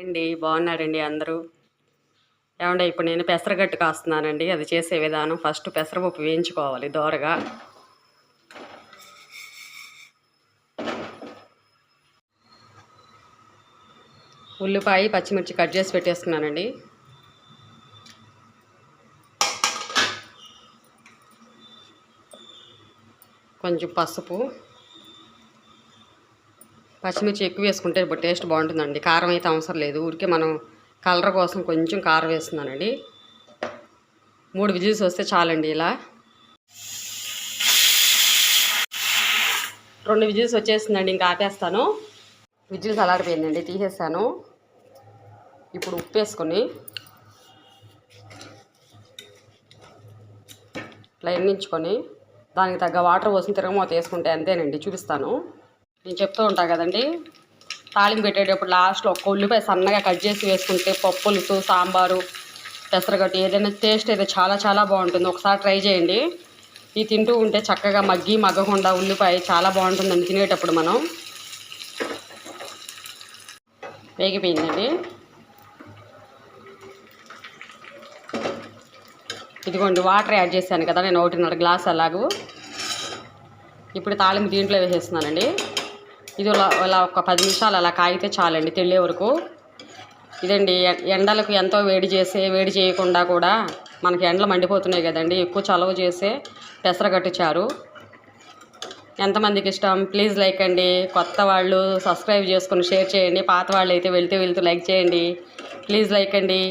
అండి బాగున్నారండి అందరూ. ఏమంటే ఇప్పుడు నేను పెసరగట్టు కాస్తున్నానండి. అది చేసే విధానం ఫస్ట్ పెసరపప్పు వేయించుకోవాలి దోరగా. ఉల్లిపాయ పచ్చిమిర్చి కట్ చేసి పెట్టేసుకున్నానండి. కొంచెం పసుపు, పచ్చిమిర్చి ఎక్కువ వేసుకుంటే ఇప్పుడు టేస్ట్ బాగుంటుందండి. కారం అయితే అవసరం లేదు, ఊరికే మనం కలర్ కోసం కొంచెం కారం వేస్తున్నానండి. 3 విజిల్స్ వస్తే చాలండి. ఇలా 2 విజిల్స్ వచ్చేసిందండి, ఇంకా ఆపేస్తాను. విజిల్స్ అలాడిపోయిందండి, తీసేస్తాను. ఇప్పుడు ఉప్పు వేసుకొని ఇట్లా ఎన్నించుకొని దానికి తగ్గ వాటర్ పోసిన తిరగమూత వేసుకుంటే అంతేనండి. చూపిస్తాను. నేను చెప్తూ ఉంటాను కదండి, తాళింపు పెట్టేటప్పుడు లాస్ట్లో ఒక్క ఉల్లిపాయ సన్నగా కట్ చేసి వేసుకుంటే పప్పులుసు, సాంబారు, పెసరగట్టు ఏదైనా టేస్ట్ అయితే చాలా చాలా బాగుంటుంది. ఒకసారి ట్రై చేయండి. ఇది తింటూ ఉంటే చక్కగా మగ్గకుండా ఉల్లిపాయ చాలా బాగుంటుందండి తినేటప్పుడు. మనం వేగిపోయిందండి. ఇదిగోండి వాటర్ యాడ్ చేశాను కదా నేను, 1.5 గ్లాస్ అలాగూ. ఇప్పుడు తాలింపు దీంట్లో వేసేస్తున్నానండి. ఇది అలా ఒక 10 నిమిషాలు అలా కాగితే చాలండి, తెల్లే వరకు. ఇదండి ఎండలకు ఎంతో వేడి చేయకుండా కూడా మనకి ఎండలు మండిపోతున్నాయి కదండి, ఎక్కువ చలవ చేసే పెసరగట్టు చారు. ఎంతమందికి ఇష్టం? ప్లీజ్ లైక్ అండి. కొత్త వాళ్ళు సబ్స్క్రైబ్ చేసుకొని షేర్ చేయండి. పాత వాళ్ళు అయితే వెళ్తూ లైక్ చేయండి. ప్లీజ్ లైక్ అండి.